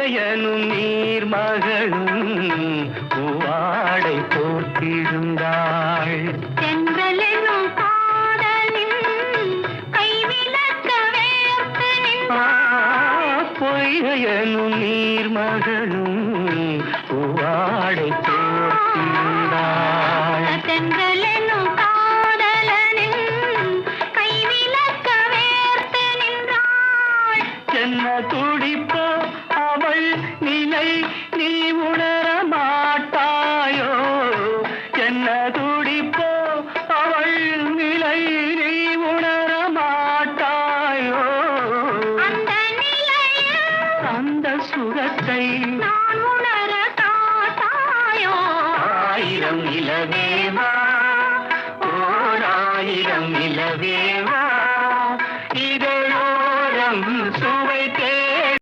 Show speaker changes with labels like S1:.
S1: பொய்கையனும் நீர்மகளும் பூவாடை போர்த்திருந்தாள்.
S2: சென்றலெனும் காதலின் கைவிளக்க வேர்த்து நின்றாள்.
S1: பொய்கையனும் நீர்மகளும் பூவாடை போர்த்திருந்தாள்.
S2: சென்றலெனும் காதலனின் கைவிளக்க வேர்த்து நின்றாள்.
S1: என்ன துடிப்போ அவள் நிலை நீ உணர மாட்டாயோ? என்ன துடிப்போ அவள் நிலை நீ உணர மாட்டாயோ?
S2: அந்த நிலையில்
S1: அந்த சுரத்தை
S2: நான் உணர காட்டாயோ?
S1: ஆயிரம் இலவேவா, ஓர் ஆயிரம் இலவேவா.